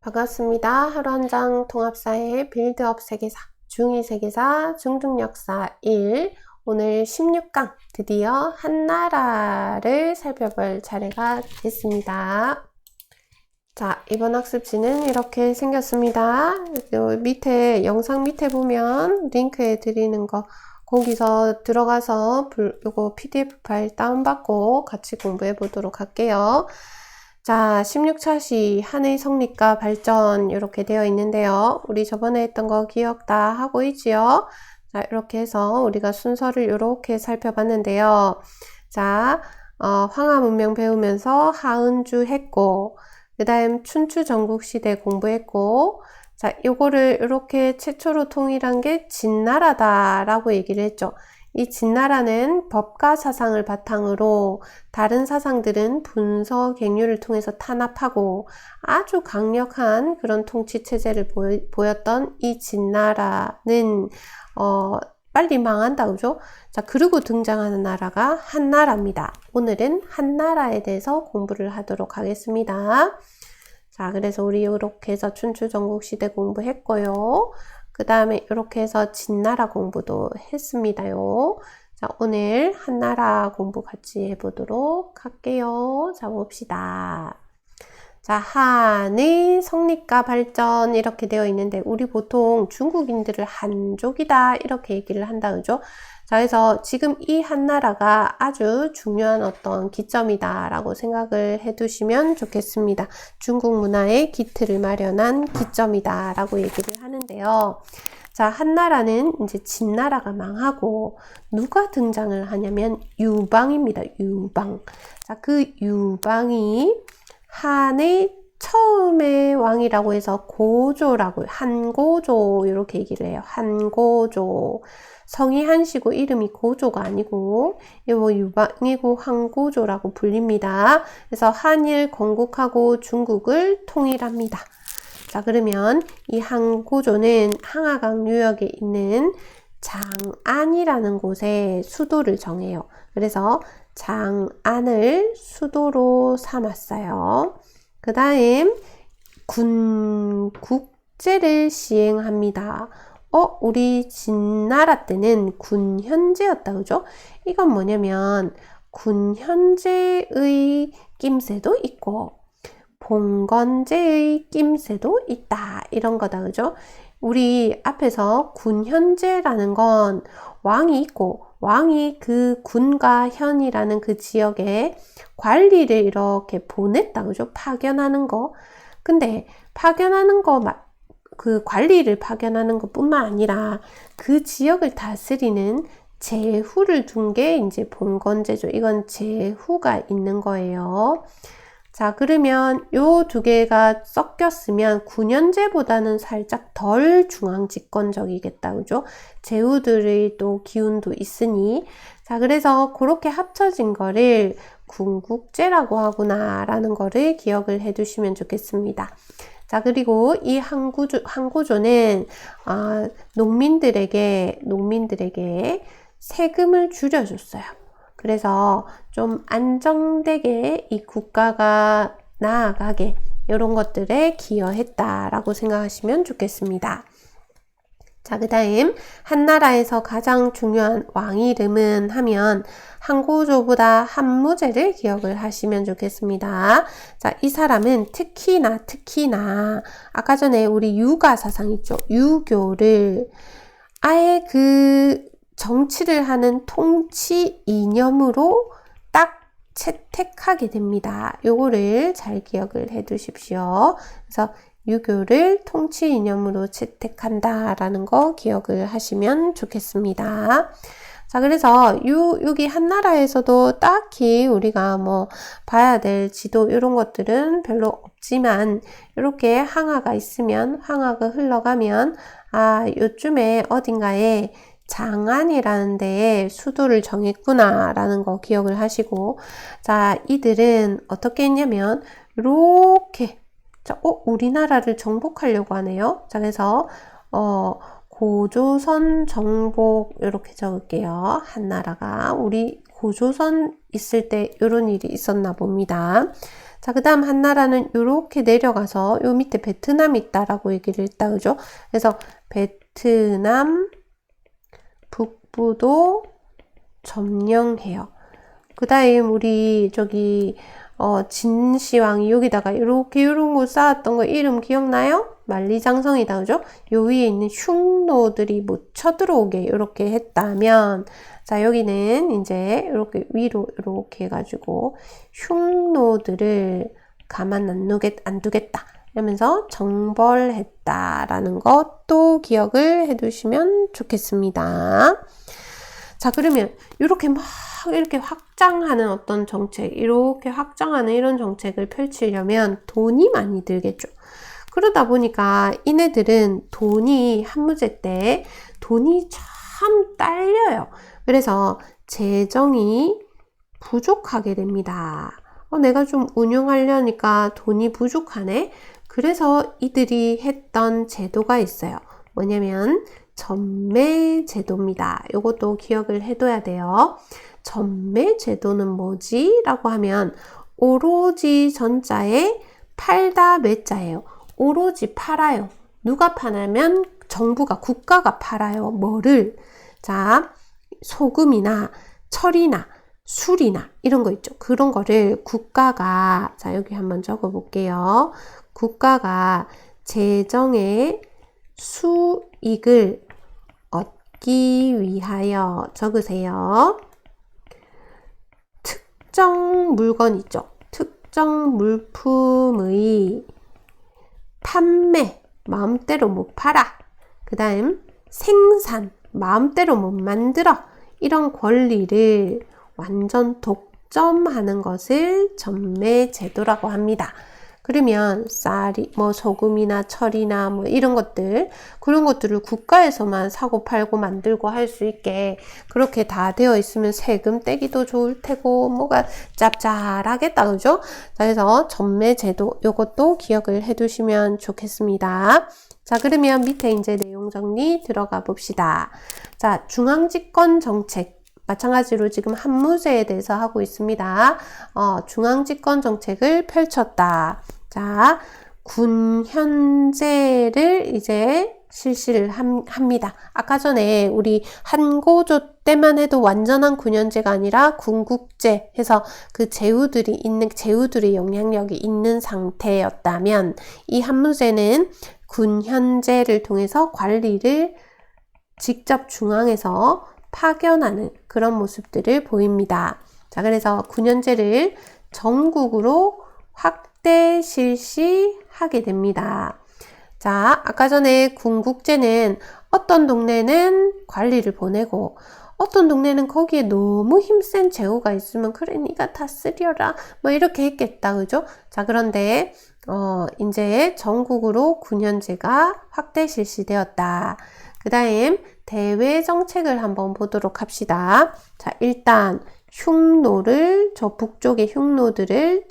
반갑습니다. 하루 한 장 통합사의 빌드업 세계사, 중2 세계사, 중등역사 1. 오늘 16강 드디어 한나라를 살펴볼 차례가 됐습니다. 자, 이번 학습지는 이렇게 생겼습니다. 요 밑에 영상 밑에 보면 링크해 드리는 거 거기서 들어가서 요거 PDF 파일 다운받고 같이 공부해 보도록 할게요. 자, 16차시 한의 성립과 발전 이렇게 되어 있는데요. 우리 저번에 했던 거 기억 다 하고 있지요? 자, 이렇게 해서 우리가 순서를 이렇게 살펴봤는데요. 자, 황하 문명 배우면서 하은주 했고, 그 다음 춘추 전국시대 공부했고, 자, 요거를 이렇게 최초로 통일한 게 진나라다라고 얘기를 했죠. 이 진나라는 법과 사상을 바탕으로 다른 사상들은 분서 갱유를 통해서 탄압하고 아주 강력한 그런 통치 체제를 보였던 이 진나라는 빨리 망한다, 그죠? 자, 그리고 등장하는 나라가 한나라입니다. 오늘은 한나라에 대해서 공부를 하도록 하겠습니다. 자, 그래서 우리 이렇게 해서 춘추 전국시대 공부했고요. 그 다음에 이렇게 해서 진나라 공부도 했습니다요. 자, 오늘 한나라 공부 같이 해보도록 할게요. 자, 봅시다. 자, 한의 성립과 발전 이렇게 되어 있는데 우리 보통 중국인들을 한족이다 이렇게 얘기를 한다, 그죠? 자, 그래서 지금 이 한나라가 아주 중요한 어떤 기점이다 라고 생각을 해 두시면 좋겠습니다. 중국 문화의 기틀을 마련한 기점이다 라고 얘기를 하는데요. 자, 한나라는 이제 진나라가 망하고 누가 등장을 하냐면 유방입니다. 유방. 자, 그 유방이 한의 처음의 왕이라고 해서 고조라고, 한고조 이렇게 얘기를 해요. 한고조. 성이 한시고 이름이 고조가 아니고 이거 유방이고 한고조라고 불립니다. 그래서 한일 건국하고 중국을 통일합니다. 자, 그러면 이 한고조는 항하강 유역에 있는 장안이라는 곳에 수도를 정해요. 그래서 장안을 수도로 삼았어요. 그 다음 군국제를 시행합니다. 우리 진나라 때는 군현제였다, 그죠? 이건 뭐냐면 군현제의 낌새도 있고 봉건제의 낌새도 있다, 이런 거다, 그죠? 우리 앞에서 군현제라는 건 왕이 있고 왕이 그 군과 현이라는 그 지역에 관리를 이렇게 보냈다, 그죠? 파견하는 거. 근데 파견하는 거, 그 관리를 파견하는 것 뿐만 아니라 그 지역을 다스리는 제후를 둔 게 이제 봉건제죠. 이건 제후가 있는 거예요. 자, 그러면 요 두 개가 섞였으면 군현제보다는 살짝 덜 중앙집권적이겠다, 그죠? 제후들의 또 기운도 있으니. 자, 그래서 그렇게 합쳐진 거를 군국제라고 하구나 라는 거를 기억을 해 두시면 좋겠습니다. 자, 그리고 이 한고조는 농민들에게 세금을 줄여줬어요. 그래서 좀 안정되게 이 국가가 나아가게 이런 것들에 기여했다라고 생각하시면 좋겠습니다. 자, 그 다음 한나라에서 가장 중요한 왕 이름은 하면 한고조보다 한무제를 기억을 하시면 좋겠습니다. 자, 이 사람은 특히나 아까 전에 우리 유가 사상 있죠? 유교를 아예 그 정치를 하는 통치 이념으로 딱 채택하게 됩니다. 요거를 잘 기억을 해 두십시오. 그래서 유교를 통치 이념으로 채택한다 라는 거 기억을 하시면 좋겠습니다. 자, 그래서 여기 한나라에서도 딱히 우리가 뭐 봐야 될 지도 이런 것들은 별로 없지만 이렇게 항하가 있으면 항하가 흘러가면 요쯤에 어딘가에 장안이라는 데에 수도를 정했구나 라는 거 기억을 하시고, 자, 이들은 어떻게 했냐면 이렇게, 자, 우리나라를 정복하려고 하네요. 자, 그래서 고조선 정복 이렇게 적을게요. 한나라가 우리 고조선 있을 때 이런 일이 있었나 봅니다. 자, 그 다음 한나라는 이렇게 내려가서 요 밑에 베트남이 있다라고 얘기를 했다. 그죠? 그래서 베트남 북부도 점령해요. 그 다음 우리 저기 진시황이 여기다가 이렇게 이런 거 쌓았던 거 이름 기억나요? 만리장성이다. 그죠? 요 위에 있는 흉노들이 못 쳐들어오게 이렇게 했다면, 자, 여기는 이제 이렇게 위로 이렇게 해가지고 흉노들을 가만 안 두겠다 이러면서 정벌했다라는 것도 기억을 해두시면 좋겠습니다. 자, 그러면 이렇게 막 이렇게 확장하는 어떤 정책, 이렇게 확장하는 이런 정책을 펼치려면 돈이 많이 들겠죠. 그러다 보니까 이네들은 돈이 한무제 때 돈이 참 딸려요. 그래서 재정이 부족하게 됩니다. 내가 좀 운영하려니까 돈이 부족하네. 그래서 이들이 했던 제도가 있어요. 뭐냐면 전매제도입니다. 이것도 기억을 해둬야 돼요. 전매제도는 뭐지? 라고 하면 오로지 전자에 팔다 매자예요. 오로지 팔아요. 누가 파냐면 정부가, 국가가 팔아요. 뭐를? 자, 소금이나 철이나 술이나 이런 거 있죠. 그런 거를 국가가, 자, 여기 한번 적어 볼게요. 국가가 재정의 수익을 얻기 위하여, 적으세요. 특정 물건 있죠. 특정 물품의 판매, 마음대로 못 팔아. 그 다음 생산, 마음대로 못 만들어. 이런 권리를 완전 독점하는 것을 전매제도라고 합니다. 그러면 쌀이, 소금이나 철이나 이런 것들, 그런 것들을 국가에서만 사고 팔고 만들고 할 수 있게 그렇게 다 되어 있으면 세금 떼기도 좋을 테고 뭐가 짭짤하겠다. 그죠? 그래서 전매제도 요것도 기억을 해두시면 좋겠습니다. 자, 그러면 밑에 이제 내용 정리 들어가 봅시다. 자, 중앙집권 정책. 마찬가지로 지금 한무제에 대해서 하고 있습니다. 중앙집권 정책을 펼쳤다. 자, 군현제를 이제 실시를 합니다. 아까 전에 우리 한고조 때만 해도 완전한 군현제가 아니라 군국제 해서 그 제후들의 영향력이 있는 상태였다면 이 한무제는 군현제를 통해서 관리를 직접 중앙에서 파견하는 그런 모습들을 보입니다. 자, 그래서 군현제를 전국으로 확대 실시하게 됩니다. 자, 아까 전에 군국제는 어떤 동네는 관리를 보내고 어떤 동네는 거기에 너무 힘센 제후가 있으면 그래 니가 다 쓰려라 이렇게 했겠다. 그죠? 자, 그런데 이제 전국으로 군현제가 확대 실시되었다. 그 다음 대외 정책을 한번 보도록 합시다. 자, 일단 흉노를, 저 북쪽의 흉노들을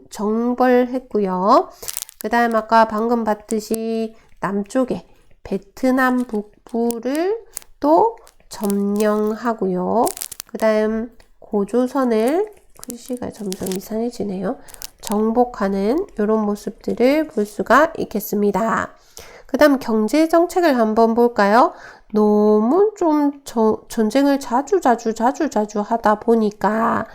정벌했고요. 그 다음 아까 방금 봤듯이 남쪽에 베트남 북부를 또 점령하고요. 그 다음 고조선을, 글씨가 점점 이상해지네요. 정복하는 이런 모습들을 볼 수가 있겠습니다. 그 다음 경제정책을 한번 볼까요? 너무 좀 전쟁을 자주 하다 보니까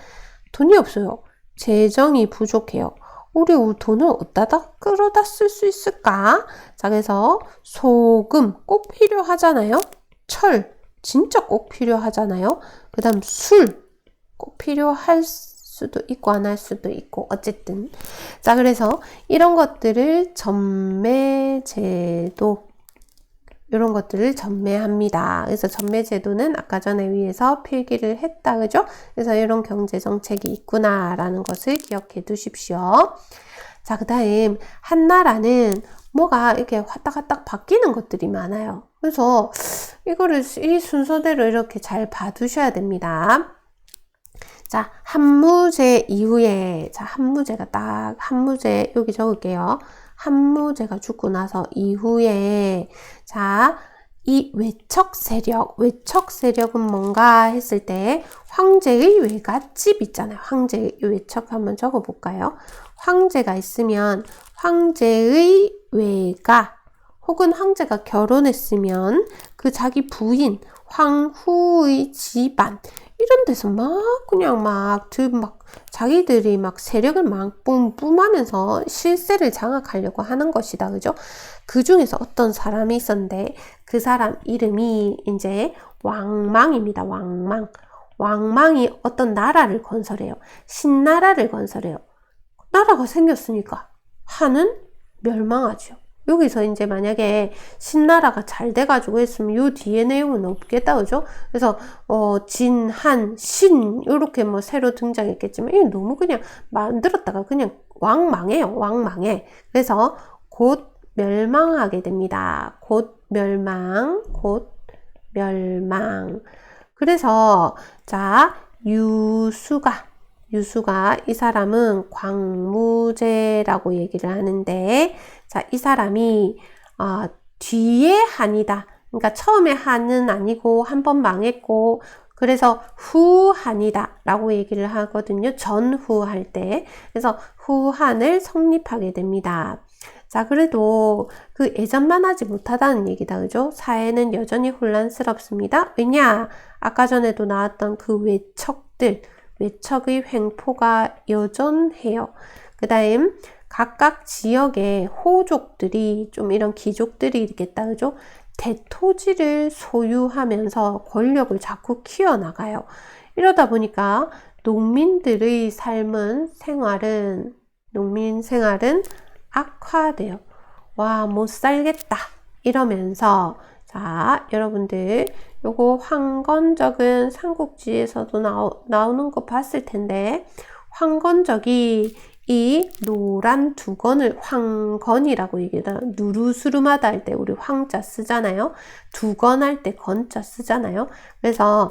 돈이 없어요. 재정이 부족해요. 우리 돈을 어디다 끌어다 쓸 수 있을까? 자, 그래서 소금 꼭 필요하잖아요. 철 진짜 꼭 필요하잖아요. 그 다음 술 꼭 필요할 수도 있고 안 할 수도 있고 어쨌든 자, 그래서 이런 것들을 전매제도 이런 것들을 전매합니다. 그래서 전매제도는 아까 전에 위에서 필기를 했다. 그죠? 그래서 이런 경제정책이 있구나라는 것을 기억해 두십시오. 자, 그 다음 한나라는 뭐가 이렇게 화딱화딱 바뀌는 것들이 많아요. 그래서 이거를 이 순서대로 이렇게 잘 봐두셔야 됩니다. 자, 한무제 이후에, 자, 한무제, 여기 적을게요. 한무제가 죽고 나서 이후에, 자, 이 외척 세력은 뭔가 했을 때 황제의 외갓집 있잖아요. 황제의 외척 한번 적어볼까요? 황제가 있으면 황제의 외가 혹은 황제가 결혼했으면 그 자기 부인 황후의 집안 이런 데서 그냥 자기들이 세력을 막 뿜뿜하면서 실세를 장악하려고 하는 것이다. 그죠? 그 중에서 어떤 사람이 있었는데 그 사람 이름이 이제 왕망입니다. 왕망이 어떤 나라를 건설해요. 신나라를 건설해요. 나라가 생겼으니까 한은 멸망하죠. 여기서 이제 만약에 신나라가 잘 돼가지고 했으면 요 뒤에 내용은 없겠다. 그죠? 그래서 진, 한, 신 이렇게 새로 등장했겠지만 이게 너무 그냥 만들었다가 그냥 왕망해요. 왕망해. 그래서 곧 멸망하게 됩니다. 곧 멸망. 그래서 자, 유수가 이 사람은 광무제라고 얘기를 하는데, 자, 이 사람이 뒤에 한이다. 그러니까 처음에 한은 아니고 한 번 망했고, 그래서 후한이다 라고 얘기를 하거든요. 전후 할 때. 그래서 후한을 성립하게 됩니다. 자, 그래도 그 예전만 하지 못하다는 얘기다. 그죠? 사회는 여전히 혼란스럽습니다. 왜냐? 아까 전에도 나왔던 그 외척의 횡포가 여전해요. 그 다음 각각 지역의 호족들이 좀 이런 귀족들이 있겠다. 그죠? 대토지를 소유하면서 권력을 자꾸 키워나가요. 이러다 보니까 농민 생활은 악화돼요. 와, 못 살겠다. 이러면서 자, 여러분들 요거 황건적은 삼국지에서도 나오는 거 봤을 텐데 황건적이 이 노란 두건을 황건이라고 얘기해요. 누르스름하다 할 때 우리 황자 쓰잖아요. 두건 할 때 건자 쓰잖아요. 그래서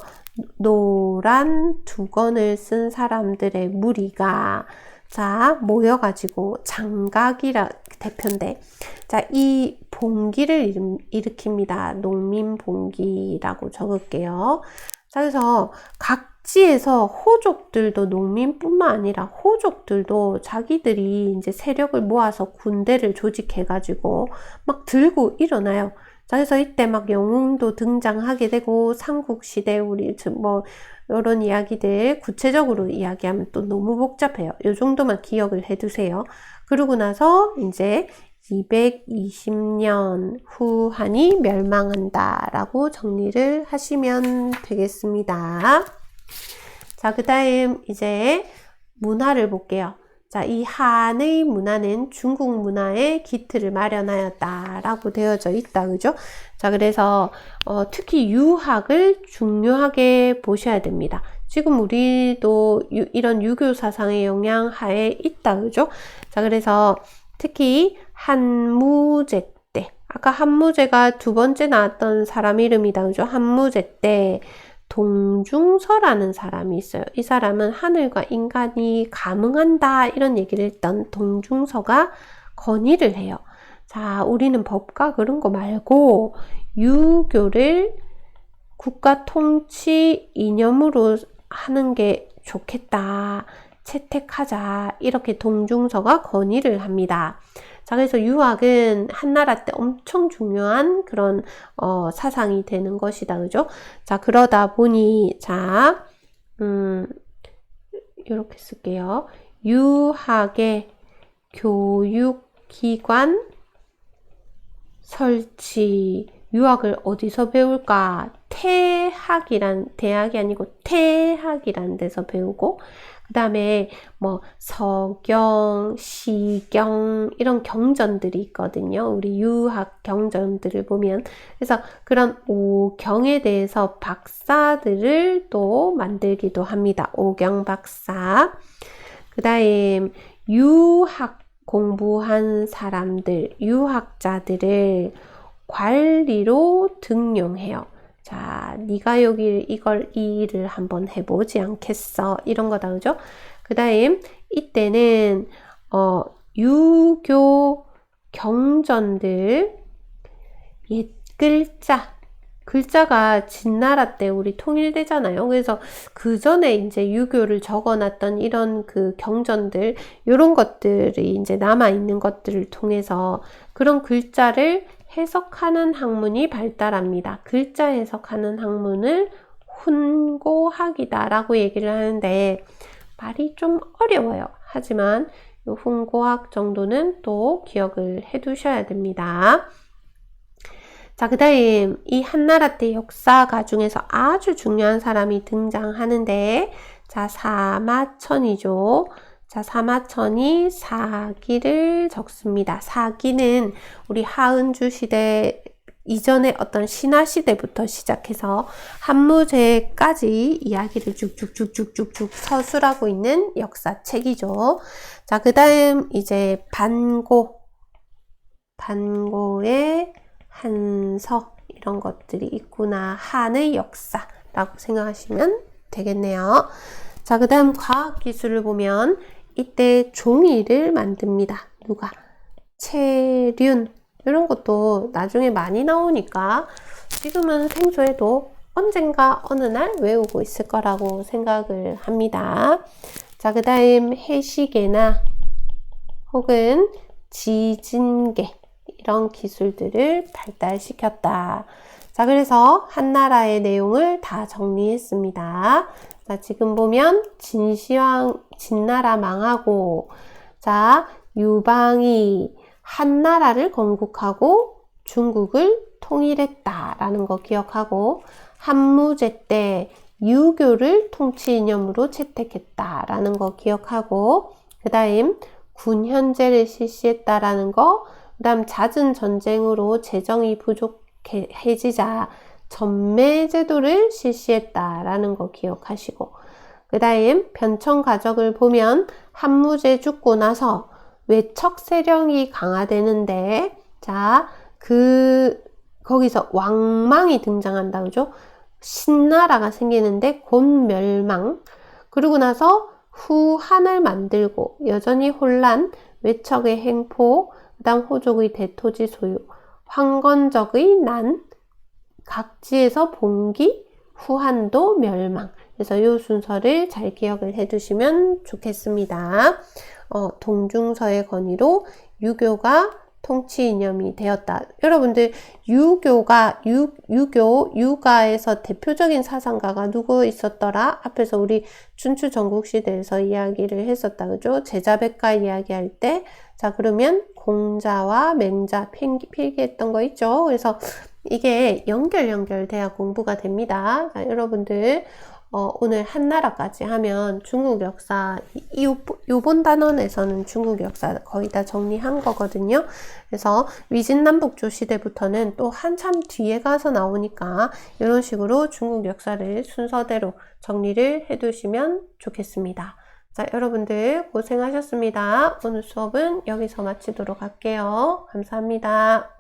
노란 두건을 쓴 사람들의 무리가 자, 모여가지고 장각이라 대표인데, 자, 이 봉기를 일으킵니다. 농민봉기라고 적을게요. 자, 그래서 각지에서 호족들도 농민뿐만 아니라 호족들도 자기들이 이제 세력을 모아서 군대를 조직해가지고 막 들고 일어나요. 자, 그래서 이때 영웅도 등장하게 되고, 삼국시대 우리 이런 이야기들 구체적으로 이야기하면 또 너무 복잡해요. 이 정도만 기억을 해두세요. 그러고 나서 이제 220년 후한이 멸망한다 라고 정리를 하시면 되겠습니다. 자, 그 다음 이제 문화를 볼게요. 자, 이 한의 문화는 중국 문화의 기틀을 마련하였다라고 되어져 있다. 그죠? 자, 그래서 특히 유학을 중요하게 보셔야 됩니다. 지금 우리도 이런 유교 사상의 영향 하에 있다. 그죠? 자, 그래서 특히 한무제 때, 아까 한무제가 두 번째 나왔던 사람 이름이다. 그죠? 한무제 때 동중서라는 사람이 있어요. 이 사람은 하늘과 인간이 감응한다 이런 얘기를 했던 동중서가 건의를 해요. 자, 우리는 법과 그런 거 말고 유교를 국가 통치 이념으로 하는 게 좋겠다. 채택하자. 이렇게 동중서가 건의를 합니다. 자, 그래서 유학은 한나라 때 엄청 중요한 그런 사상이 되는 것이다. 그죠? 자, 그러다 보니 자, 이렇게 쓸게요. 유학의 교육기관 설치. 유학을 어디서 배울까? 대학이 아니고 태학이란 데서 배우고, 그 다음에 서경, 시경 이런 경전들이 있거든요. 우리 유학 경전들을 보면. 그래서 그런 오경에 대해서 박사들을 또 만들기도 합니다. 오경 박사. 그 다음 유학 공부한 사람들, 유학자들을 관리로 등용해요. 자, 네가 여기 이 일을 한번 해보지 않겠어? 이런 거다. 그죠? 그 다음 이때는 유교 경전들 옛글자 글자가 진나라 때 우리 통일되잖아요. 그래서 그 전에 이제 유교를 적어놨던 이런 그 경전들, 이런 것들이 이제 남아있는 것들을 통해서 그런 글자를 해석하는 학문이 발달합니다. 글자 해석하는 학문을 훈고학이다라고 얘기를 하는데 말이 좀 어려워요. 하지만 이 훈고학 정도는 또 기억을 해 두셔야 됩니다. 자, 그 다음 이 한나라 때 역사가 중에서 아주 중요한 사람이 등장하는데, 자, 사마천이죠. 자, 사마천이 사기를 적습니다. 사기는 우리 하은주 시대 이전의 어떤 신화 시대부터 시작해서 한무제까지 이야기를 쭉쭉쭉쭉쭉 서술하고 있는 역사책이죠. 자, 그 다음 이제 반고의 한서, 이런 것들이 있구나. 한의 역사라고 생각하시면 되겠네요. 자, 그 다음 과학기술을 보면 이때 종이를 만듭니다. 누가? 체륜. 이런 것도 나중에 많이 나오니까 지금은 생소해도 언젠가 어느 날 외우고 있을 거라고 생각을 합니다. 자, 그 다음 해시계나 혹은 지진계, 이런 기술들을 발달시켰다. 자, 그래서 한나라의 내용을 다 정리했습니다. 자, 지금 보면 진나라 망하고, 자, 유방이 한나라를 건국하고 중국을 통일했다라는 거 기억하고, 한무제 때 유교를 통치 이념으로 채택했다라는 거 기억하고, 그 다음 군현제를 실시했다라는 거, 그 다음 잦은 전쟁으로 재정이 부족해지자 전매제도를 실시했다라는 거 기억하시고, 그 다음 변천가적을 보면 한무제 죽고 나서 외척 세력이 강화되는데, 자, 거기서 왕망이 등장한다, 그죠? 신나라가 생기는데 곧 멸망. 그리고 나서 후한을 만들고 여전히 혼란, 외척의 횡포, 그 다음 호족의 대토지 소유, 황건적의 난, 각지에서 봉기, 후한도 멸망. 그래서 이 순서를 잘 기억을 해 두시면 좋겠습니다. 동중서의 건의로 유교가 통치 이념이 되었다. 여러분들 유가에서 대표적인 사상가가 누구 있었더라? 앞에서 우리 춘추 전국시대에서 이야기를 했었다. 그죠? 제자백가 이야기할 때, 자, 그러면 공자와 맹자 필기했던 거 있죠? 그래서 이게 연결돼야 공부가 됩니다. 자, 여러분들 오늘 한나라까지 하면 중국 역사, 요번 단원에서는 중국 역사 거의 다 정리한 거거든요. 그래서 위진남북조 시대부터는 또 한참 뒤에 가서 나오니까 이런 식으로 중국 역사를 순서대로 정리를 해두시면 좋겠습니다. 자, 여러분들 고생하셨습니다. 오늘 수업은 여기서 마치도록 할게요. 감사합니다.